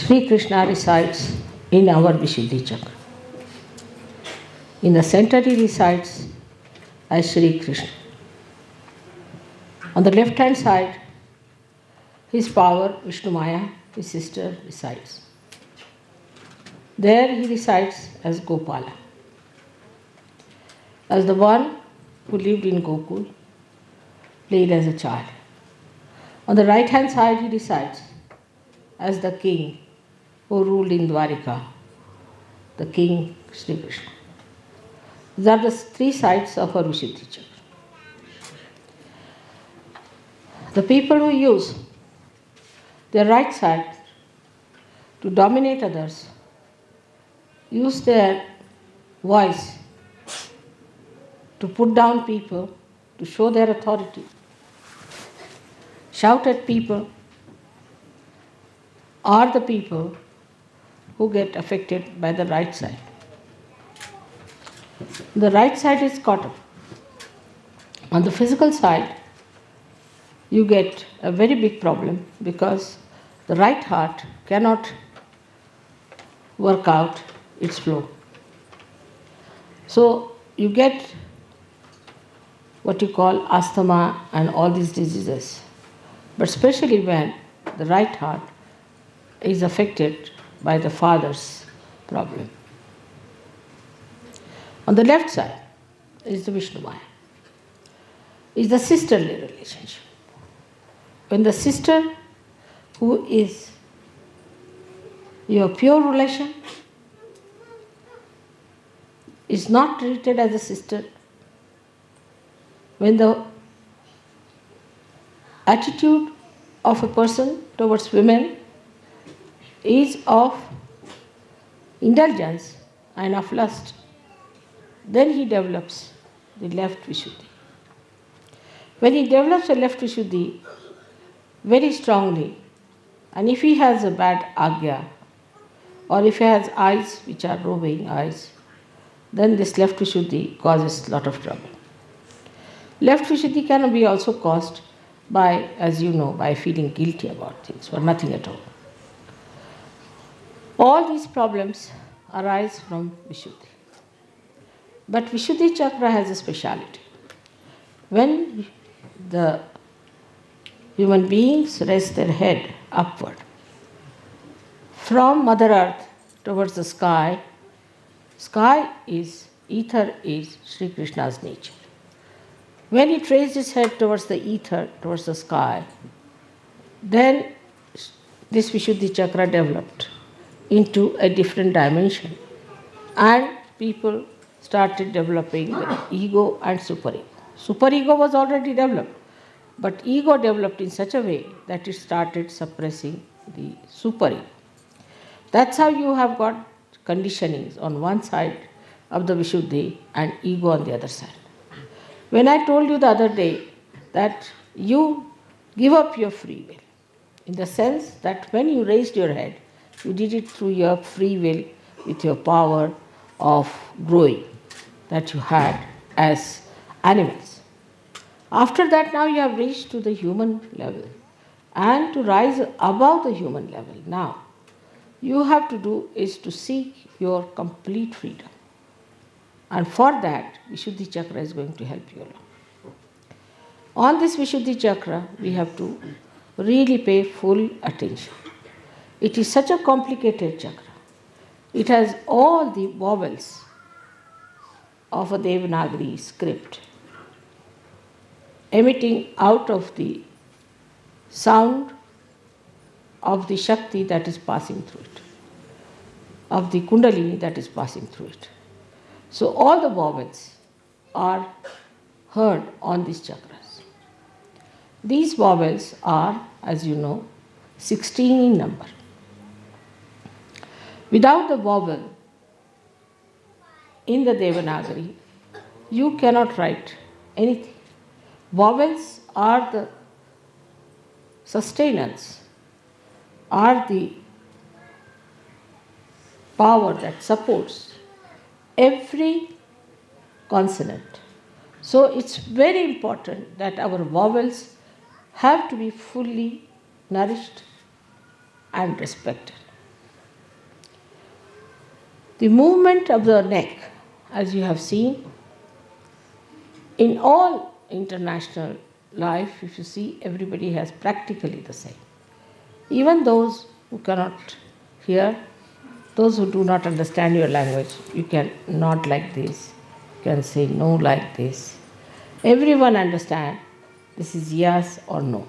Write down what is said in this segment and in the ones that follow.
Sri Krishna resides in our Vishuddhi Chakra. In the center he resides as Sri Krishna. On the left hand side, his power, Vishnu Maya, his sister, resides. There he resides as Gopala, as the one who lived in Gokul, played as a child. On the right hand side he resides as the king who ruled in Dwarika, the king Sri Krishna. These are the three sides of our Vishuddhi Chakra. The people who use their right side to dominate others use their voice to put down people, to show their authority, shout at people, are the people who get affected by the right side. The right side is caught up. On the physical side, you get a very big problem because the right heart cannot work out its flow. So you get what you call asthma and all these diseases, but especially when the right heart is affected by the father's problem. On the left side is the Vishnu Maya, is the sisterly relationship. When the sister, who is your pure relation, is not treated as a sister, when the attitude of a person towards women is of indulgence and of lust, then he develops the left Vishuddhi. When he develops a left Vishuddhi very strongly, and if he has a bad agya, or if he has eyes which are roving eyes, then this left Vishuddhi causes a lot of trouble. Left Vishuddhi can be also caused by, as you know, by feeling guilty about things or nothing at all. All these problems arise from Vishuddhi. But Vishuddhi Chakra has a speciality. When the human beings raise their head upward from Mother Earth towards the sky, ether is Sri Krishna's nature. When he raised his head towards the ether, towards the sky, then this Vishuddhi Chakra developed into a different dimension, and people started developing the ego and superego. Superego was already developed, but ego developed in such a way that it started suppressing the superego. That's how you have got conditionings on one side of the Vishuddhi and ego on the other side. When I told you the other day that you give up your free will, in the sense that when you raised your head, you did it through your free will with your power of growing that you had as animals. After that, now you have reached to the human level, and to rise above the human level now, you have to do is to seek your complete freedom. And for that, Vishuddhi Chakra is going to help you along. On this Vishuddhi Chakra, we have to really pay full attention. It is such a complicated chakra. It has all the vowels of a Devanagari script emitting out of the sound of the Shakti that is passing through it, of the Kundalini that is passing through it. So all the vowels are heard on these chakras. These vowels are, as you know, 16 in number. Without the vowel in the Devanagari, you cannot write anything. Vowels are the sustenance, are the power that supports every consonant. So it's very important that our vowels have to be fully nourished and respected. The movement of the neck, as you have seen, in all international life, if you see, everybody has practically the same. Even those who cannot hear, those who do not understand your language, you can nod like this, you can say no like this. Everyone understands this is yes or no.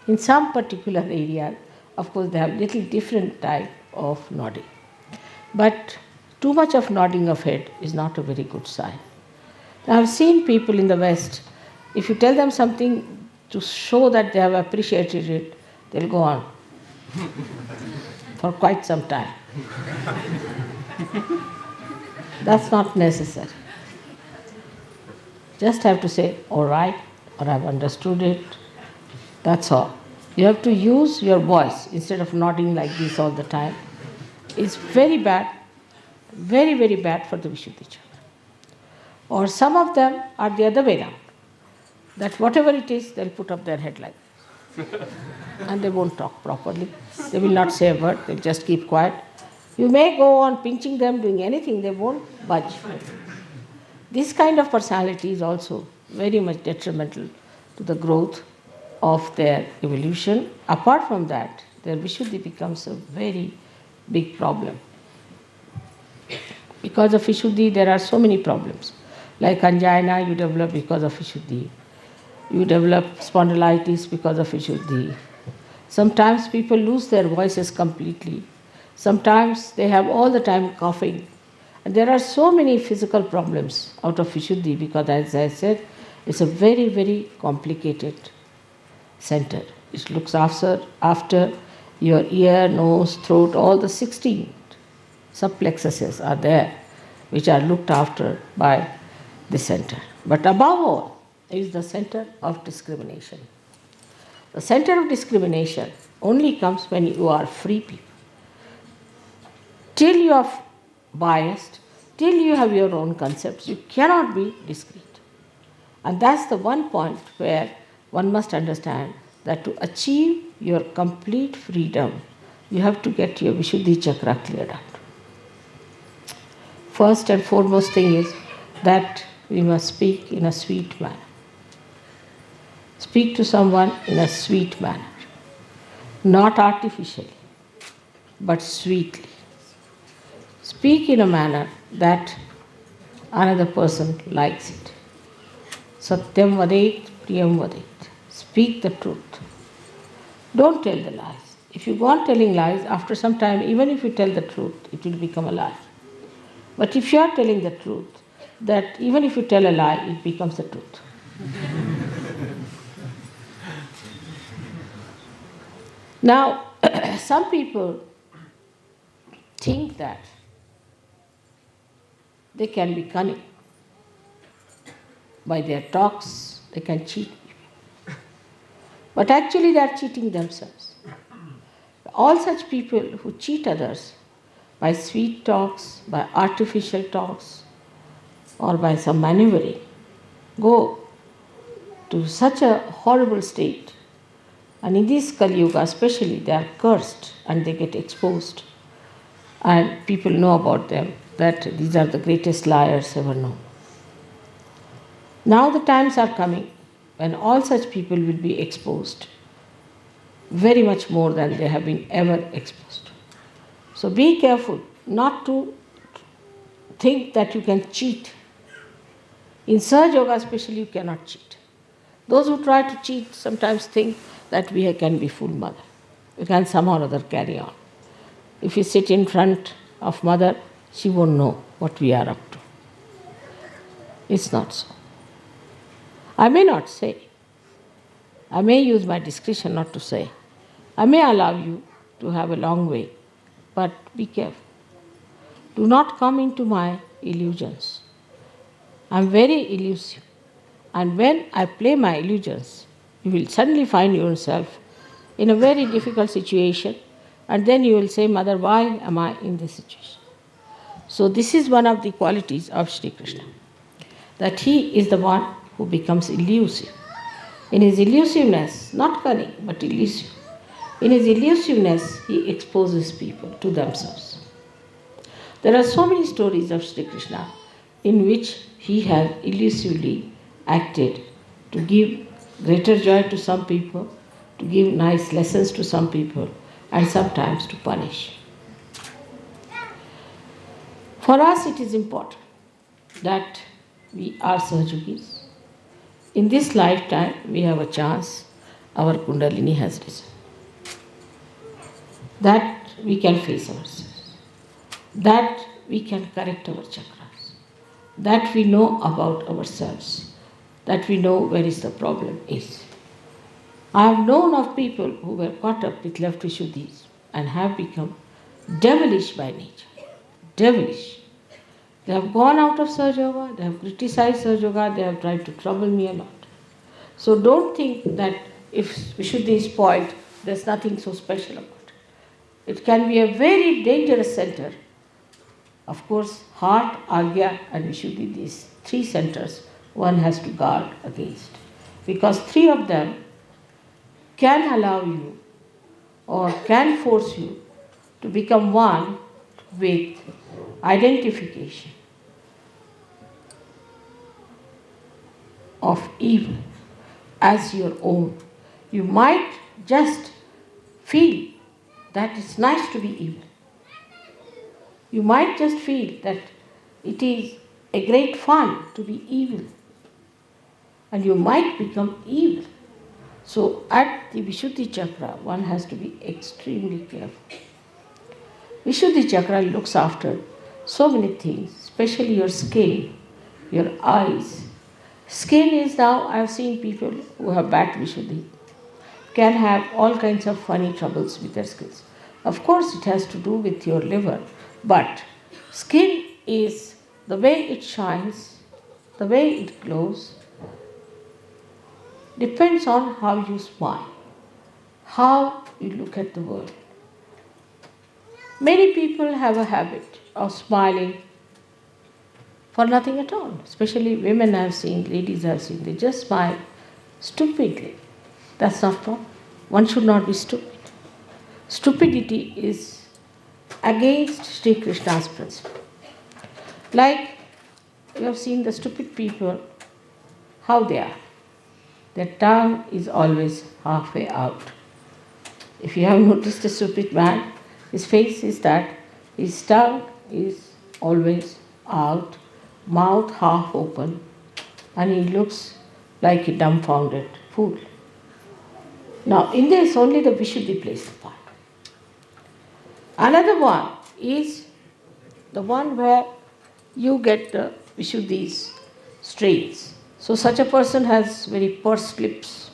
In some particular area, of course, they have little different type of nodding. But too much of nodding of head is not a very good sign. I have seen people in the West, if you tell them something to show that they have appreciated it, they'll go on for quite some time. That's not necessary. Just have to say, all right, or I've understood it. That's all. You have to use your voice instead of nodding like this all the time. It's very bad, very, very bad for the Vishuddhi Chakra. Or some of them are the other way around. That whatever it is, they'll put up their head like this. And they won't talk properly. They will not say a word, they'll just keep quiet. You may go on pinching them, doing anything, they won't budge. This kind of personality is also very much detrimental to the growth of their evolution. Apart from that, their Vishuddhi becomes a very big problem. Because of Vishuddhi, there are so many problems. Like angina, you develop because of Vishuddhi. You develop spondylitis because of Vishuddhi. Sometimes people lose their voices completely. Sometimes they have all the time coughing. And there are so many physical problems out of Vishuddhi because, as I said, it's a very, very complicated center. It looks after your ear, nose, throat, all the 16 subplexuses are there, which are looked after by the center. But above all is the center of discrimination. The center of discrimination only comes when you are free people. Till you are biased, till you have your own concepts, you cannot be discrete. And that's the one point where one must understand that to achieve your complete freedom, you have to get your Vishuddhi Chakra cleared out. First and foremost thing is that we must speak in a sweet manner. Speak to someone in a sweet manner, not artificially, but sweetly. Speak in a manner that another person likes it. Satyam vadet, priyam vadet. Speak the truth. Don't tell the lies. If you go on telling lies, after some time, even if you tell the truth, it will become a lie. But if you are telling the truth, that even if you tell a lie, it becomes the truth. Now, some people think that they can be cunning. By their talks, they can cheat people. But actually, they are cheating themselves. All such people who cheat others by sweet talks, by artificial talks, or by some maneuvering, go to such a horrible state. And in this Kali Yuga especially, they are cursed and they get exposed. And people know about them, that these are the greatest liars ever known. Now the times are coming when all such people will be exposed very much more than they have been ever exposed. So be careful not to think that you can cheat. In Sahaja Yoga especially, you cannot cheat. Those who try to cheat sometimes think that we can be full mother. We can somehow or other carry on. If you sit in front of mother, she won't know what we are up to. It's not so. I may not say. I may use my discretion not to say. I may allow you to have a long way, but be careful. Do not come into my illusions. I'm very elusive. And when I play my illusions, you will suddenly find yourself in a very difficult situation, and then you will say, Mother, why am I in this situation? So this is one of the qualities of Sri Krishna, that he is the one who becomes elusive. In his elusiveness, not cunning, but elusive, in his elusiveness, he exposes people to themselves. There are so many stories of Sri Krishna in which he has elusively acted to give greater joy to some people, to give nice lessons to some people, and sometimes to punish. For us, it is important that we are Sahajogis. In this lifetime, we have a chance, our Kundalini has risen, that we can face ourselves, that we can correct our chakras, that we know about ourselves, that we know where is the problem is. I have known of people who were caught up with left Vishuddhis and have become devilish by nature. Devilish. They have gone out of Sahaja Yoga, they have criticized Sahaja Yoga, they have tried to trouble me a lot. So don't think that if Vishuddhi is spoiled, there's nothing so special about it. It can be a very dangerous center. Of course, heart, Agya and Vishuddhi, these three centers, one has to guard against. Because three of them can allow you or can force you to become one with identification of evil as your own. You might just feel that it's nice to be evil. You might just feel that it is a great fun to be evil. And you might become evil. So at the Vishuddhi Chakra, one has to be extremely careful. Vishuddhi Chakra looks after so many things, especially your skin, your eyes. Skin is now, I have seen people who have bad Vishuddhi, can have all kinds of funny troubles with their skins. Of course, it has to do with your liver, but skin is the way it shines, the way it glows, depends on how you smile, how you look at the world. Many people have a habit of smiling for nothing at all, especially women I have seen, ladies I have seen, they just smile stupidly. That's not proper. One should not be stupid. Stupidity is against Sri Krishna's principle. Like you have seen the stupid people, how they are. Their tongue is always halfway out. If you have noticed a stupid man, his face is that his tongue is always out, mouth half open, and he looks like a dumbfounded fool. Now, in this, only the Vishuddhi plays the part. Another one is the one where you get the Vishuddhi's strains. So, such a person has very pursed lips,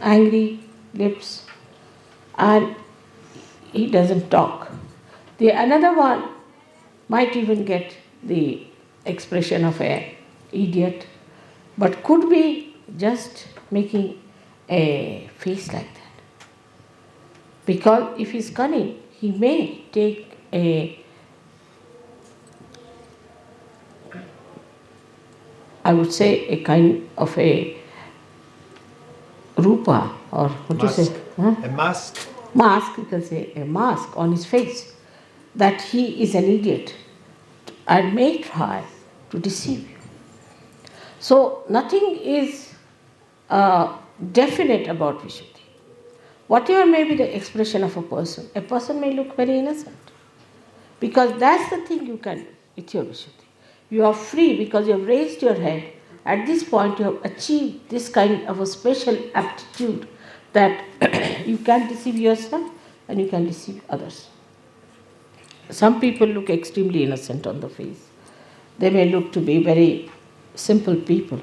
angry lips, and he doesn't talk. The another one might even get the expression of an idiot, but could be just making a face like that. Because if he's cunning, he may take I would say a kind of a rupa, or what do you say? Huh? A mask. Mask, you can say a mask on his face, that he is an idiot and may try to deceive you. So nothing is definite about Vishuddhi. Whatever may be the expression of a person may look very innocent. Because that's the thing you can do with your Vishuddhi. You are free because you have raised your head. At this point, you have achieved this kind of a special aptitude that you can deceive yourself and you can deceive others. Some people look extremely innocent on the face. They may look to be very simple people,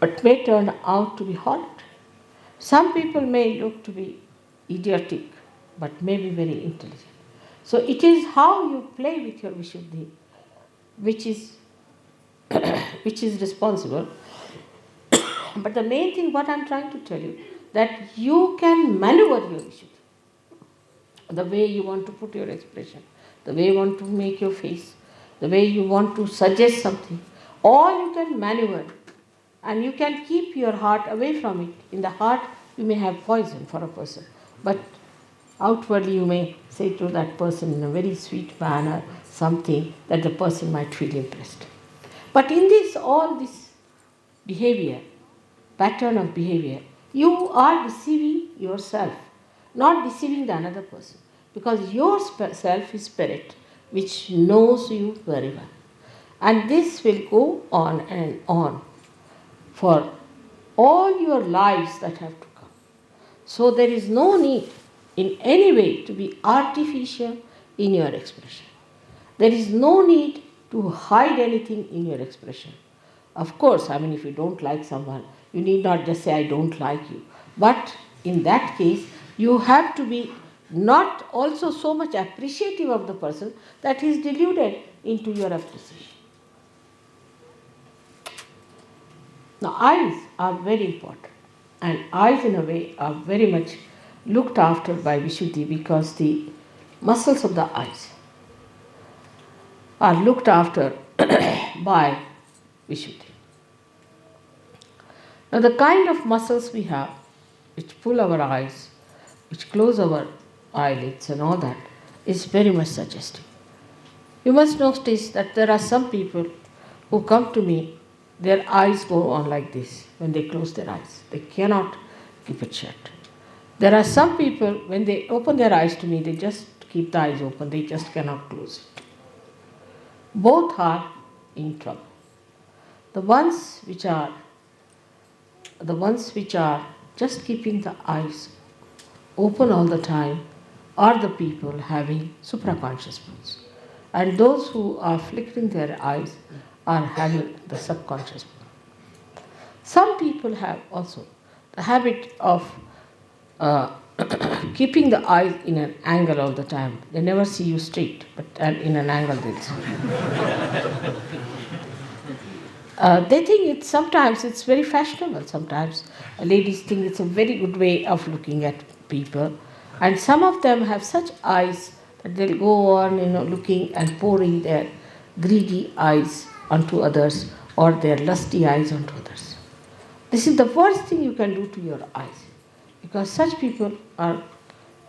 but may turn out to be horrid. Some people may look to be idiotic, but may be very intelligent. So it is how you play with your Vishuddhi which is responsible. But the main thing, what I am trying to tell you, that you can maneuver your Vishuddhi. The way you want to put your expression, the way you want to make your face, the way you want to suggest something, all you can maneuver. And you can keep your heart away from it. In the heart, you may have poison for a person. But Outwardly, you may say to that person in a very sweet manner something that the person might feel impressed. But in this, all this behavior, pattern of behavior, you are deceiving yourself, not deceiving the another person, because your self is spirit which knows you very well. And this will go on and on for all your lives that have to come. So there is no need in any way to be artificial in your expression. There is no need to hide anything in your expression. Of course, if you don't like someone, you need not just say, I don't like you. But in that case, you have to be not also so much appreciative of the person that he is deluded into your appreciation. Now, eyes are very important, and eyes in a way are very much looked after by Vishuddhi because the muscles of the eyes are looked after by Vishuddhi. Now, the kind of muscles we have which pull our eyes, which close our eyelids and all that is very much suggestive. You must notice that there are some people who come to me, their eyes go on like this when they close their eyes. They cannot keep it shut. There are some people, when they open their eyes to me, they just keep the eyes open, they just cannot close it. Both are in trouble. The ones which are just keeping the eyes open all the time are the people having supraconscious moods. And those who are flickering their eyes are having the subconscious mood. Some people have also the habit of keeping the eyes in an angle all the time. They never see you straight, but in an angle they'll see. They think sometimes it's very fashionable. Sometimes ladies think it's a very good way of looking at people. And some of them have such eyes that they'll go on, looking and pouring their greedy eyes onto others or their lusty eyes onto others. This is the worst thing you can do to your eyes, because such people are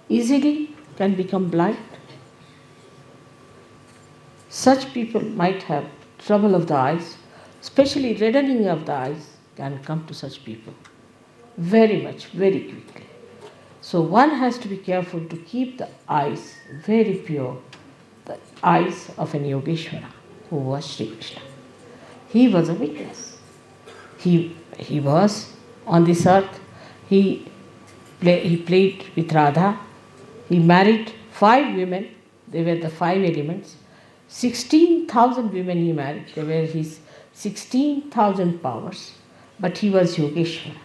easily can become blind. Such people might have trouble of the eyes, especially reddening of the eyes can come to such people very much, very quickly. So one has to be careful to keep the eyes very pure, the eyes of an Yogeshwara who was Sri Krishna. He was a witness. He was on this earth. He played with Radha. He married 5 women. They were the 5 elements. 16,000 women he married. They were his 16,000 powers. But he was Yogeshwara.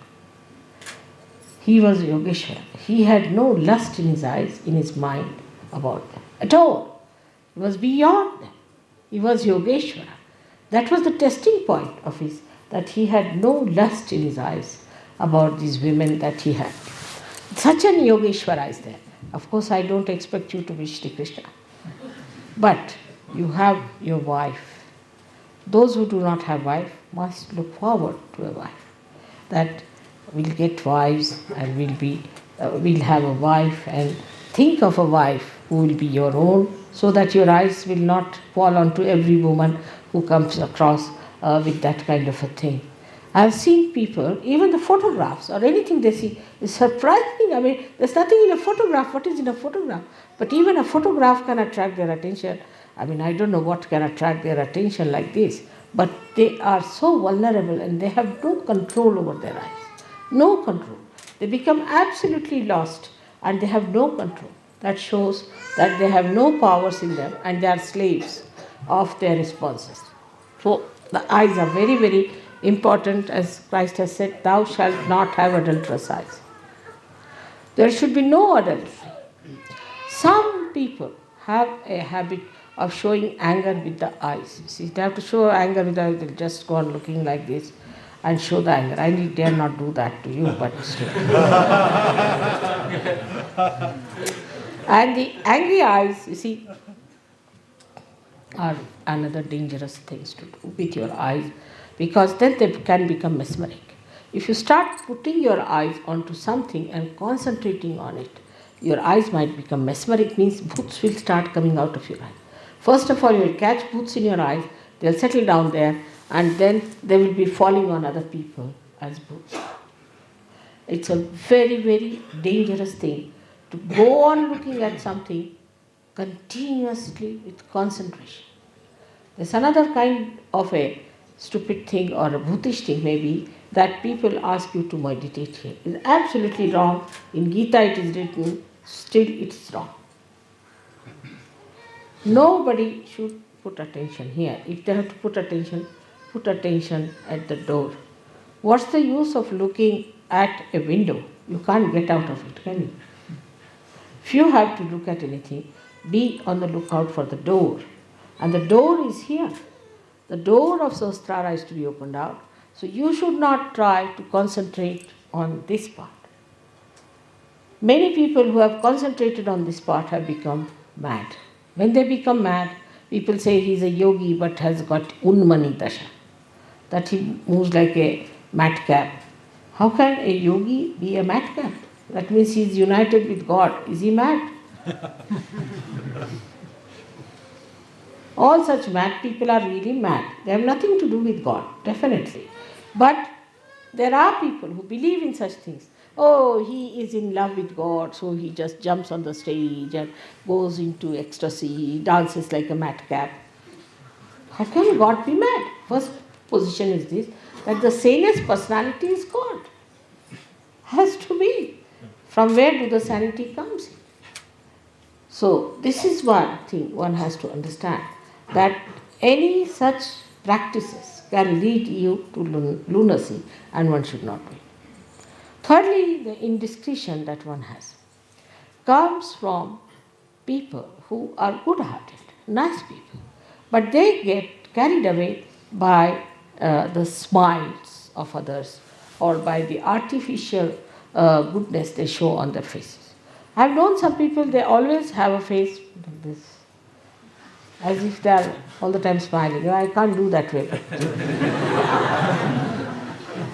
He was Yogeshwara. He had no lust in his eyes, in his mind about them at all. He was beyond them. He was Yogeshwara. That was the testing point of his, that he had no lust in his eyes about these women that he had. Such an Yogeshwara is there. Of course, I don't expect you to be Shri Krishna. But you have your wife. Those who do not have wife must look forward to a wife. That we'll get wives and we'll have a wife, and think of a wife who will be your own, so that your eyes will not fall onto every woman who comes across with that kind of a thing. I've seen people, even the photographs or anything they see is surprising. There's nothing in a photograph. What is in a photograph? But even a photograph can attract their attention. I don't know what can attract their attention like this, but they are so vulnerable and they have no control over their eyes. No control. They become absolutely lost and they have no control. That shows that they have no powers in them and they are slaves of their responses. So the eyes are very, very important, as Christ has said, thou shalt not have adulterous eyes. There should be no adultery. Some people have a habit of showing anger with the eyes. See, they have to show anger with the eyes, they'll just go on looking like this and show the anger. I dare not do that to you, but still. And the angry eyes, you see, are another dangerous things to do with your eyes, because then they can become mesmeric. If you start putting your eyes onto something and concentrating on it, your eyes might become mesmeric, means bhoots will start coming out of your eye. First of all, you will catch bhoots in your eyes, they'll settle down there, and then they will be falling on other people as bhoots. It's a very, very dangerous thing to go on looking at something continuously with concentration. There's another kind of a stupid thing or a bhutish thing maybe that people ask you to meditate here. It's absolutely wrong. In Gita it is written, still it's wrong. Nobody should put attention here. If they have to put attention at the door. What's the use of looking at a window? You can't get out of it, can you? If you have to look at anything, be on the lookout for the door. And the door is here. The door of Sahasrara is to be opened out. So you should not try to concentrate on this part. Many people who have concentrated on this part have become mad. When they become mad, people say he is a yogi but has got unmani dasha, that he moves like a madcap. How can a yogi be a madcap? That means he is united with God. Is he mad? All such mad people are really mad. They have nothing to do with God, definitely. But there are people who believe in such things. Oh, he is in love with God, so he just jumps on the stage and goes into ecstasy, dances like a madcap. How can God be mad? First position is this, that the sanest personality is God. Has to be. From where do the sanity comes in? So this is one thing one has to understand, that any such practices can lead you to lunacy and one should not do it. Thirdly, the indiscretion that one has comes from people who are good-hearted, nice people, but they get carried away by the smiles of others or by the artificial goodness they show on their faces. I have known some people, they always have a face like this, as if they are all the time smiling. I can't do that way.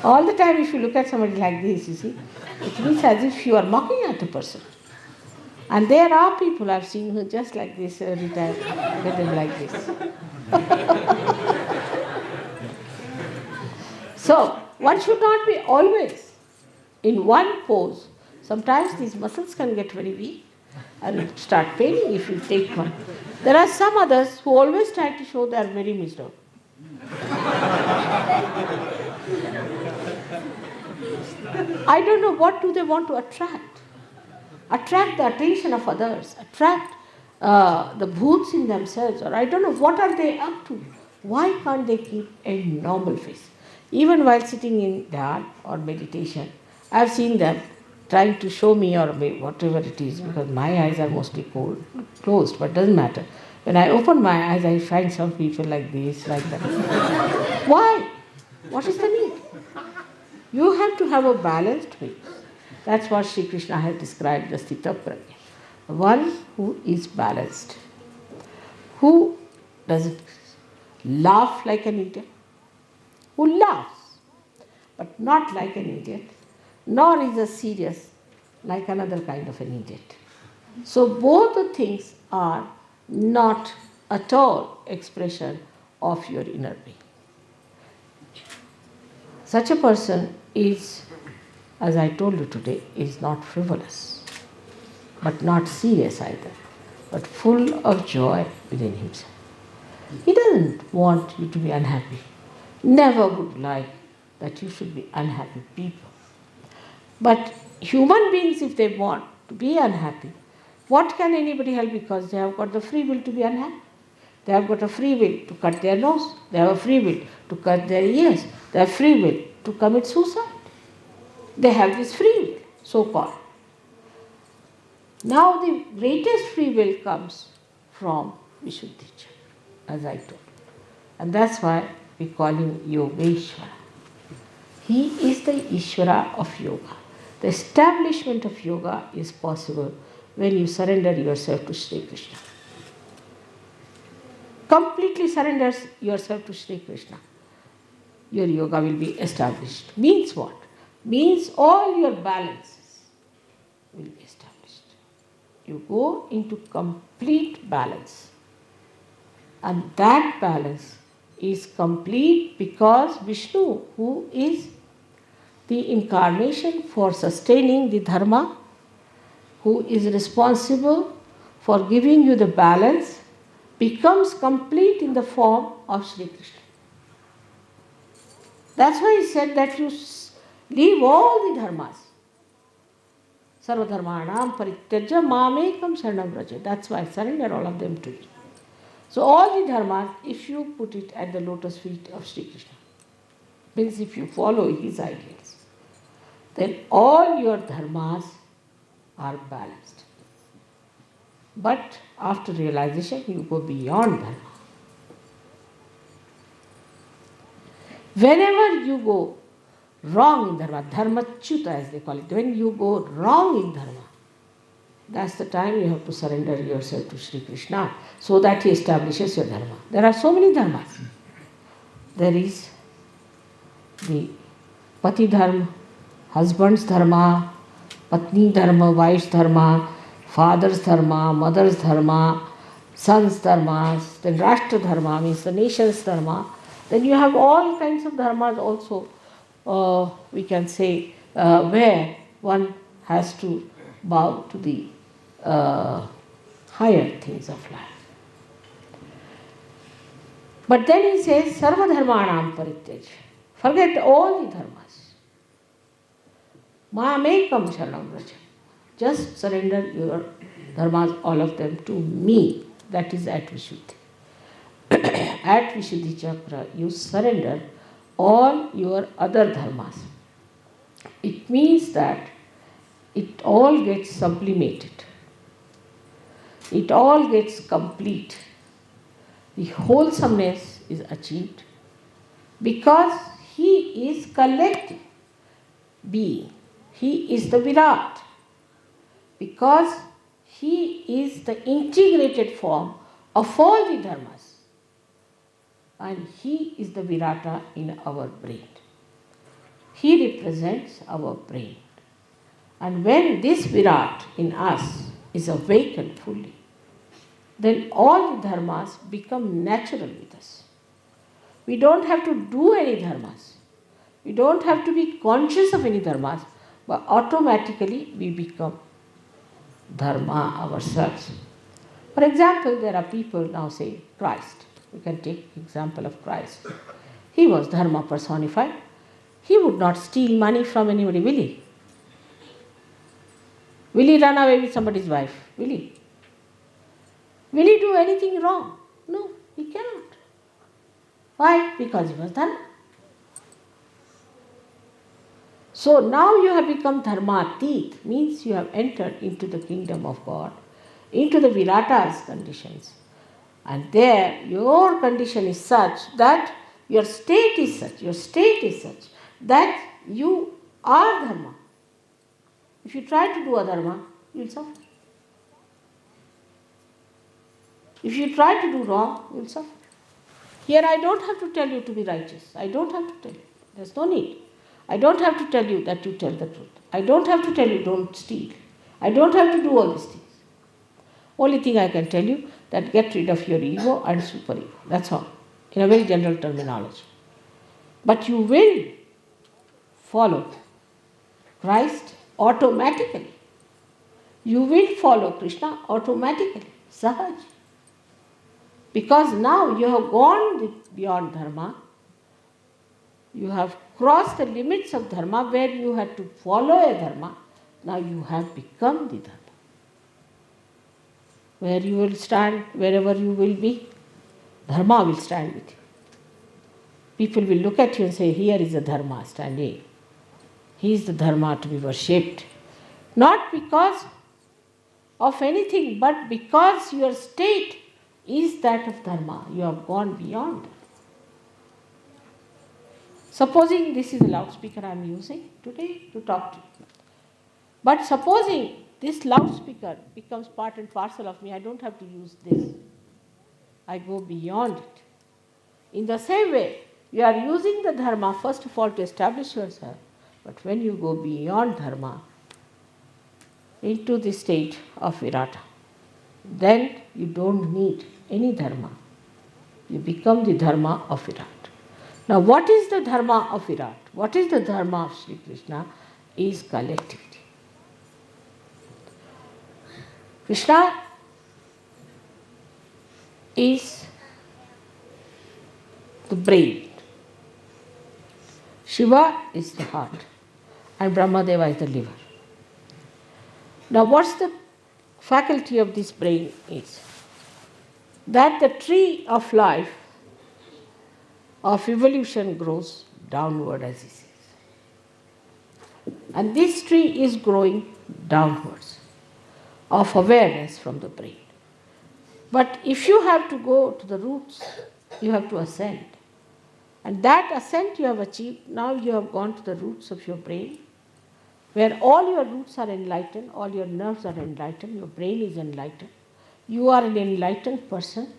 All the time if you look at somebody like this, you see, it means as if you are mocking at a person. And there are people I've seen who just like this every time, get them like this. So, one should not be always in one pose. Sometimes these muscles can get very weak and start paining if you take one. There are some others who always try to show they are very miserable. I don't know, what do they want to attract? Attract the attention of others, attract the bhoots in themselves, or I don't know, what are they up to? Why can't they keep a normal face? Even while sitting in dhyan or meditation, I have seen them trying to show me or whatever it is, because my eyes are mostly closed, but doesn't matter. When I open my eyes, I find some people like this, like that. Why? What is the need? You have to have a balanced face. That's what Sri Krishna has described as Sthita Prajna. One who is balanced, who doesn't laugh like an idiot, who laughs, but not like an idiot, nor is as serious like another kind of an idiot. So both the things are not at all expression of your inner being. Such a person is, as I told you today, is not frivolous, but not serious either, but full of joy within himself. He doesn't want you to be unhappy. Never would like that you should be unhappy people. But human beings, if they want to be unhappy, what can anybody help? Because they have got the free will to be unhappy. They have got a free will to cut their nose. They have a free will to cut their ears. They have free will to commit suicide. They have this free will, so-called. Now the greatest free will comes from Vishuddhija, as I told. And that's why we call him Yogeshwara. He is the Ishvara of yoga. The establishment of yoga is possible when you surrender yourself to Sri Krishna. Completely surrender yourself to Sri Krishna. Your yoga will be established. Means what? Means all your balances will be established. you go into complete balance. And that balance is complete because Vishnu, who is the incarnation for sustaining the dharma, who is responsible for giving you the balance, becomes complete in the form of Sri Krishna. That's why he said that you leave all the dharmas. Sarva dharmanam parityajya mamekam sharanam vraja. That's why I surrender all of them to you. So all the dharmas, if you put it at the lotus feet of Sri Krishna, means if you follow his ideals, then all your dharmas are balanced. But after realization, you go beyond dharma. Whenever you go wrong in dharma, dharmachyuta as they call it, when you go wrong in dharma, that's the time you have to surrender yourself to Sri Krishna so that he establishes your dharma. There are so many dharmas. There is the pati dharma, husband's dharma, patni dharma, wife's dharma, father's dharma, mother's dharma, son's dharmas, then rashtra dharma means the nation's dharma. Then you have all kinds of dharmas also, we can say, where one has to bow to the higher things of life. But then he says, Sarva dharmanam parityaj. Forget all the dharmas. Mamekam sharanam vraja. Just surrender your dharmas, all of them, to me. That is at Vishuddhi. At Vishuddhi Chakra, you surrender all your other dharmas. It means that it all gets sublimated. It all gets complete. The wholesomeness is achieved because he is collective being. He is the Virat. Because he is the integrated form of all the dharmas. And he is the Virata in our brain. He represents our brain. And when this Virat in us is awakened fully, then all the dharmas become natural with us. We don't have to do any dharmas. We don't have to be conscious of any dharmas, but automatically we become dharma ourselves. For example, there are people now say Christ. We can take example of Christ. He was dharma personified. He would not steal money from anybody, will he? Will he run away with somebody's wife? Will he? Will he do anything wrong? No, he cannot. Why? Because he was dharma. So now you have become dharmatit, means you have entered into the kingdom of God, into the Virata's conditions. And there your condition is such that your state is such that you are dharma. If you try to do adharma, you will suffer. If you try to do wrong, you will suffer. Here I don't have to tell you to be righteous. I don't have to tell you. There's no need. I don't have to tell you that you tell the truth. I don't have to tell you don't steal. I don't have to do all these things. Only thing I can tell you that get rid of your ego and superego. That's all, in a very general terminology. But you will follow Christ automatically. You will follow Krishna automatically, sahaj. Because now you have gone beyond dharma. You have crossed the limits of dharma where you had to follow a dharma. Now you have become the dharma. Where you will stand, wherever you will be, dharma will stand with you. People will look at you and say, here is the dharma standing. He is the dharma to be worshipped. Not because of anything, but because your state is that of dharma. You have gone beyond. Supposing this is a loudspeaker I am using today to talk to you. But supposing this loudspeaker becomes part and parcel of me, I don't have to use this. I go beyond it. In the same way, you are using the dharma first of all to establish yourself. But when you go beyond dharma, into the state of Virata. Then you don't need any dharma. You become the dharma of Virat. Now, what is the dharma of Virat? What is the dharma of Sri Krishna? Is collectivity. Krishna is the brain, Shiva is the heart, and Brahmadeva is the liver. Now, what's the faculty of this brain is? That the tree of life, of evolution grows downward, as he says. And this tree is growing downwards, of awareness from the brain. But if you have to go to the roots, you have to ascend. And that ascent you have achieved, now you have gone to the roots of your brain, where all your roots are enlightened, all your nerves are enlightened, your brain is enlightened. You are an enlightened person.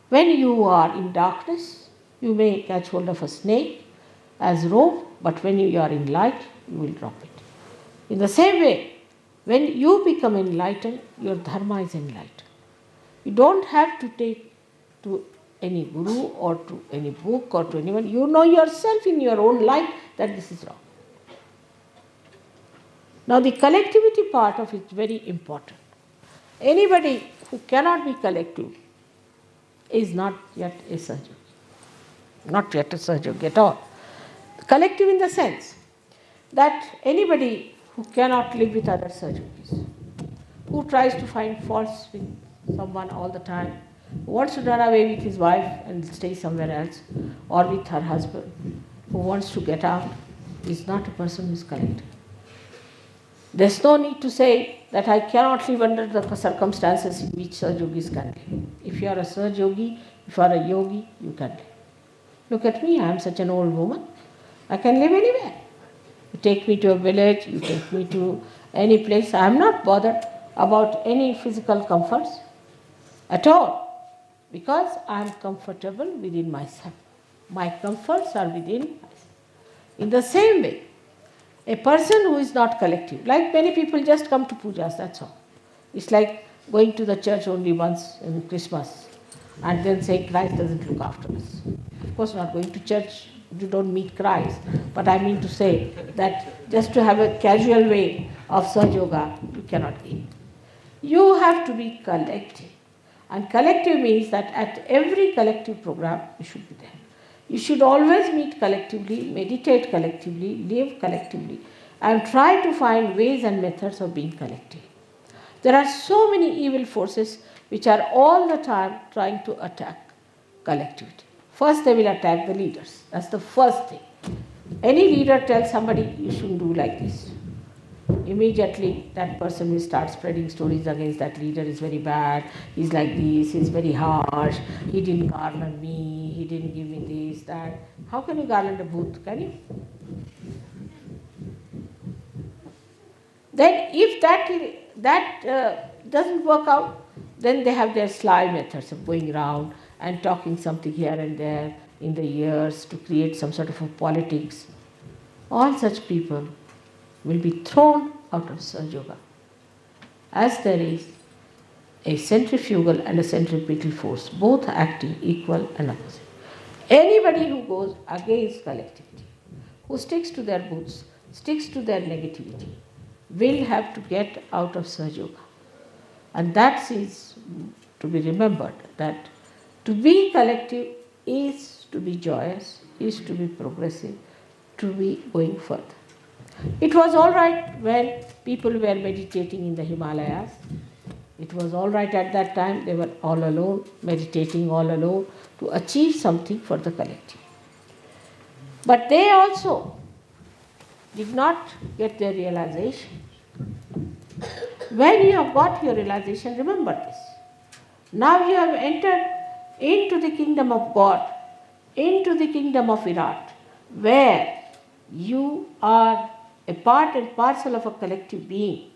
When you are in darkness, you may catch hold of a snake as rope, but when you are in light, you will drop it. In the same way, when you become enlightened, your dharma is enlightened. You don't have to take to any guru or to any book or to anyone. You know yourself in your own life that this is wrong. Now, the collectivity part of it is very important. Anybody who cannot be collective is not yet a Sahaja Yogi. Not yet a Sahaja Yogi at all. Collective in the sense that anybody who cannot live with other Sahaja Yogis, who tries to find faults with someone all the time, who wants to run away with his wife and stay somewhere else, or with her husband, who wants to get out, is not a person who is collective. There's no need to say that I cannot live under the circumstances in which Sahaja Yogis can live. If you are a Sahaja Yogi, if you are a yogi, you can live. Look at me, I am such an old woman. I can live anywhere. You take me to a village, you take me to any place. I am not bothered about any physical comforts at all, because I am comfortable within myself. My comforts are within myself. In the same way, a person who is not collective, like many people just come to pujas, that's all. It's like going to the church only once in Christmas and then saying Christ doesn't look after us. Of course, not going to church, you don't meet Christ. But I mean to say that just to have a casual way of Sahaja Yoga, you cannot gain. You have to be collective. And collective means that at every collective program, you should be there. You should always meet collectively, meditate collectively, live collectively, and try to find ways and methods of being collective. There are so many evil forces which are all the time trying to attack collectivity. First, they will attack the leaders. That's the first thing. Any leader tells somebody, you shouldn't do like this. Immediately, that person will start spreading stories against that leader. Is very bad, he's like this, he's very harsh, he didn't garland me, he didn't give me this, that. How can you garland a booth, can you? Then if that doesn't work out, then they have their sly methods of going around and talking something here and there in the ears to create some sort of a politics. All such people will be thrown out of Sahaja Yoga, as there is a centrifugal and a centripetal force, both acting equal and opposite. Anybody who goes against collectivity, who sticks to their boots, sticks to their negativity, will have to get out of Sahaja Yoga. And that is to be remembered, that to be collective is to be joyous, is to be progressive, to be going further. It was all right when people were meditating in the Himalayas. It was all right at that time. They were all alone, meditating all alone to achieve something for the collective. But they also did not get their realization. When you have got your realization, remember this. Now you have entered into the kingdom of God, into the kingdom of Virat, where you are a part and parcel of a collective being.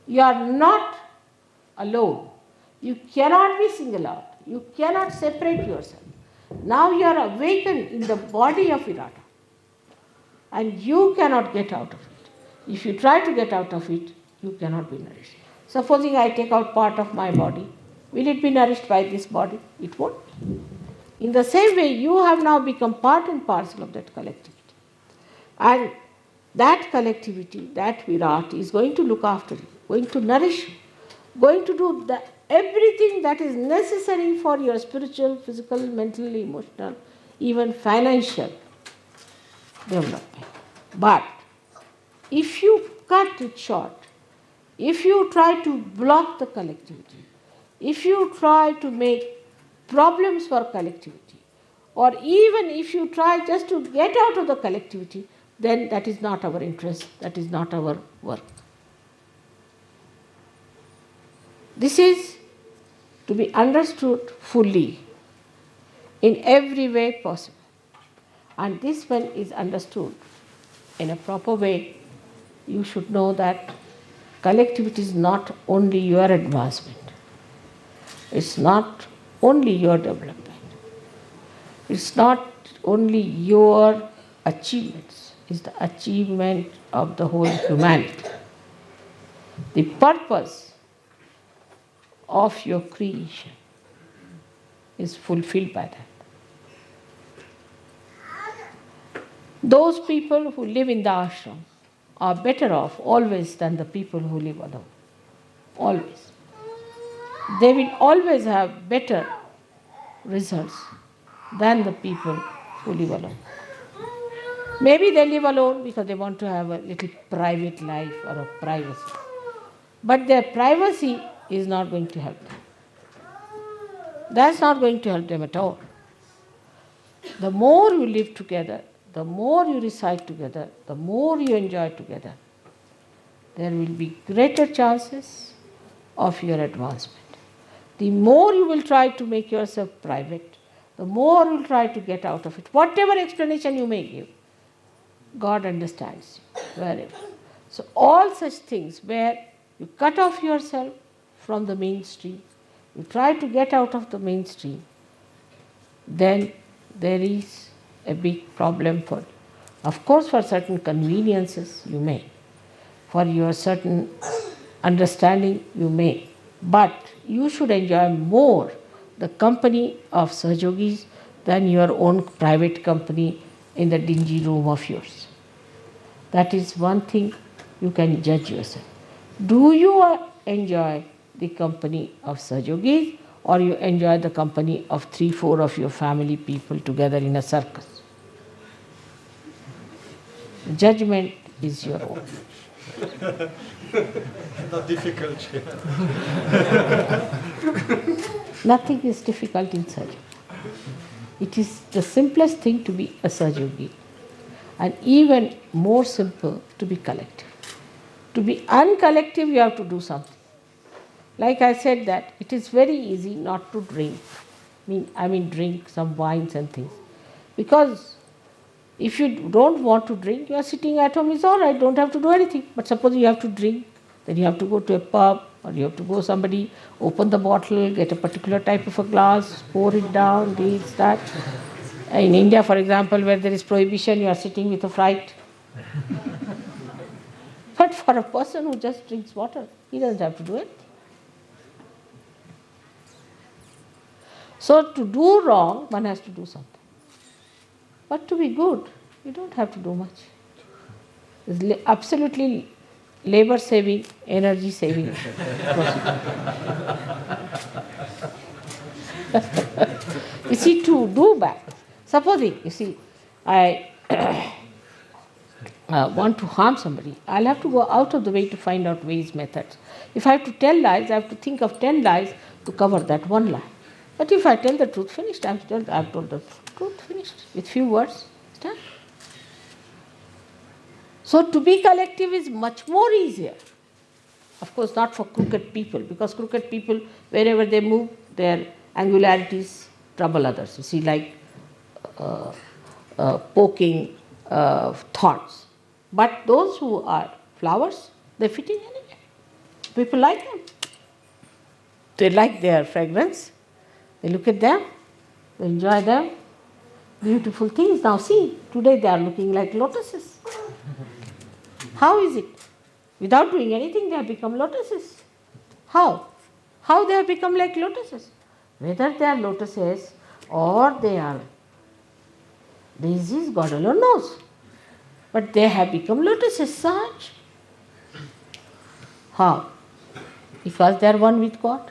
You are not alone. You cannot be singled out. You cannot separate yourself. Now you are awakened in the body of Virata, and you cannot get out of it. If you try to get out of it, you cannot be nourished. Supposing I take out part of my body, will it be nourished by this body? It won't. In the same way, you have now become part and parcel of that collectivity. And that collectivity, that Virat, is going to look after you, going to nourish you, going to do everything that is necessary for your spiritual, physical, mental, emotional, even financial development. But if you cut it short, if you try to block the collectivity, if you try to make problems for collectivity, or even if you try just to get out of the collectivity, then that is not our interest, that is not our work. This is to be understood fully in every way possible. And this, when is understood in a proper way, you should know that collectivity is not only your advancement, it's not only your development, it's not only your achievements, it's the achievement of the whole humanity. The purpose of your creation is fulfilled by that. Those people who live in the ashram are better off always than the people who live alone. Always. They will always have better results than the people who live alone. Maybe they live alone because they want to have a little private life or a privacy. But their privacy is not going to help them. That's not going to help them at all. The more you live together, the more you reside together, the more you enjoy together, there will be greater chances of your advancement. The more you will try to make yourself private, the more you will try to get out of it. Whatever explanation you may give, God understands you wherever. So all such things where you cut off yourself from the mainstream, you try to get out of the mainstream, then there is a big problem for you. Of course, for certain conveniences you may, for your certain understanding you may, but you should enjoy more the company of Sahajogis than your own private company in the dingy room of yours. That is one thing you can judge yourself. Do you enjoy the company of Sahajogis, or you enjoy the company of 3-4 of your family people together in a circus? Judgment is your own. Not difficult. Nothing is difficult in Sahaja. It is the simplest thing to be a Sahajogi, and even more simple to be collective. To be uncollective, you have to do something. Like I said that it is very easy not to drink. I mean drink some wines and things. Because if you don't want to drink, you are sitting at home, it's all right, don't have to do anything. But suppose you have to drink, then you have to go to a pub, or you have to go somebody, open the bottle, get a particular type of a glass, pour it down, this, that. In India, for example, where there is prohibition, you are sitting with a fright. But for a person who just drinks water, he doesn't have to do it. So to do wrong, one has to do something. But to be good, you don't have to do much. It's absolutely labor saving, energy saving procedure. You see, to do bad. Supposing, you see, I want to harm somebody, I'll have to go out of the way to find out ways, methods. If I have to tell lies, I have to think of 10 lies to cover that one lie. But if I tell the truth, finished. I've told the truth, finished. With few words, done. So to be collective is much more easier. Of course, not for crooked people, because crooked people, wherever they move, their angularities trouble others. You see, like poking thorns. But those who are flowers, they fit in anywhere. People like them. They like their fragrance. They look at them, they enjoy them. Beautiful things. Now see, today they are looking like lotuses. How is it? Without doing anything, they have become lotuses. How? How they have become like lotuses? Whether they are lotuses or they are daisies, God alone knows. But they have become lotuses, Sahaj. How? Because they are one with God.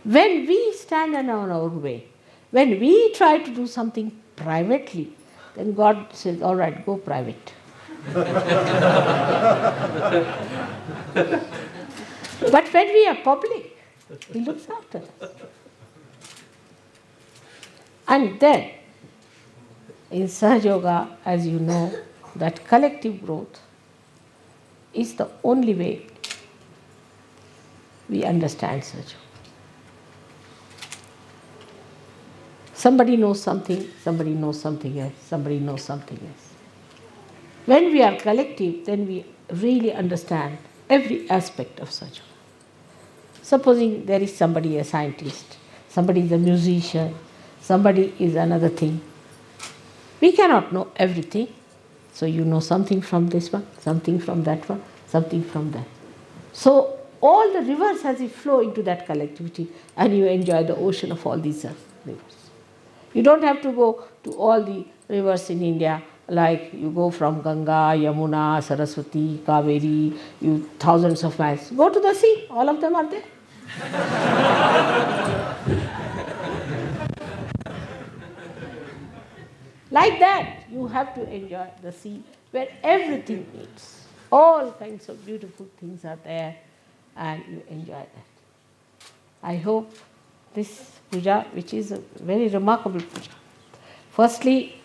When we stand on our way, when we try to do something privately, then God says, all right, go private. But when we are public, He looks after us. And then, in Sahaja Yoga, as you know, that collective growth is the only way we understand Sahaja Yoga. Somebody knows something, somebody knows something else, somebody knows something else. When we are collective, then we really understand every aspect of Sahaja Yoga. Supposing there is somebody a scientist, somebody is a musician, somebody is another thing. We cannot know everything. So you know something from this one, something from that one, something from that. So all the rivers as if flow into that collectivity and you enjoy the ocean of all these rivers. You don't have to go to all the rivers in India, like you go from Ganga, Yamuna, Saraswati, Kaveri, you thousands of miles. Go to the sea, all of them are there. Like that, you have to enjoy the sea where everything meets. All kinds of beautiful things are there and you enjoy that. I hope this puja, which is a very remarkable puja. Firstly,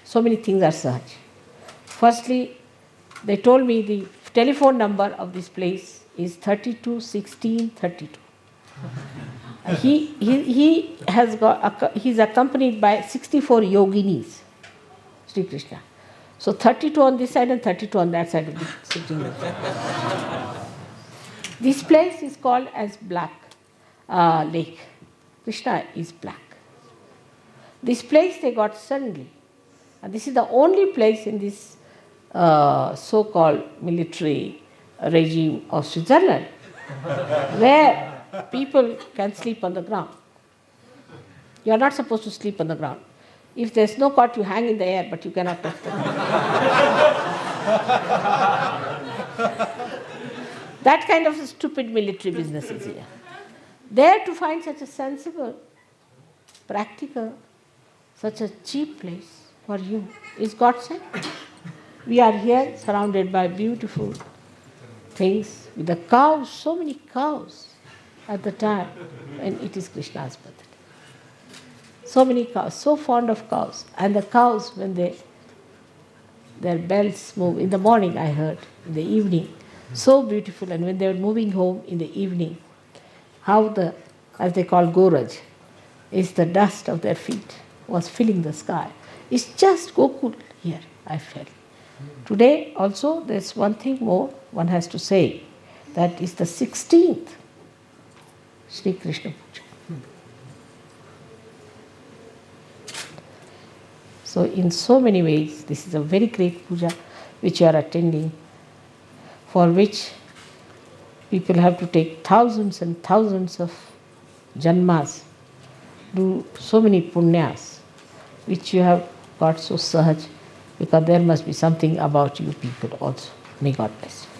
so many things are Sahaj. Firstly, they told me the telephone number of this place is 32 16 32. He's accompanied by 64 yoginis, Sri Krishna. So 32 on this side and 32 on that side of the sitting room. This place is called as Black Lake. Krishna is black. This place they got suddenly. And this is the only place in this so-called military regime of Switzerland where people can sleep on the ground. You are not supposed to sleep on the ground. If there is no cot, you hang in the air, but you cannot touch the ground. That kind of stupid military business is here. There to find such a sensible, practical, such a cheap place for you is God sent. We are here surrounded by beautiful things with the cows, so many cows at the time when it is Krishna's birthday. So many cows, so fond of cows. And the cows, when their bells move, in the morning I heard, in the evening, so beautiful. And when they were moving home in the evening, how as they call Goraj, is the dust of their feet was filling the sky. It's just Gokul here, I felt. Today also there's one thing more one has to say, that is the 16th Sri Krishna Puja. So in so many ways, this is a very great puja which you are attending, for which people have to take thousands and thousands of janmas, do so many punyas, which you have got so sahaj, because there must be something about you people also. May God bless you.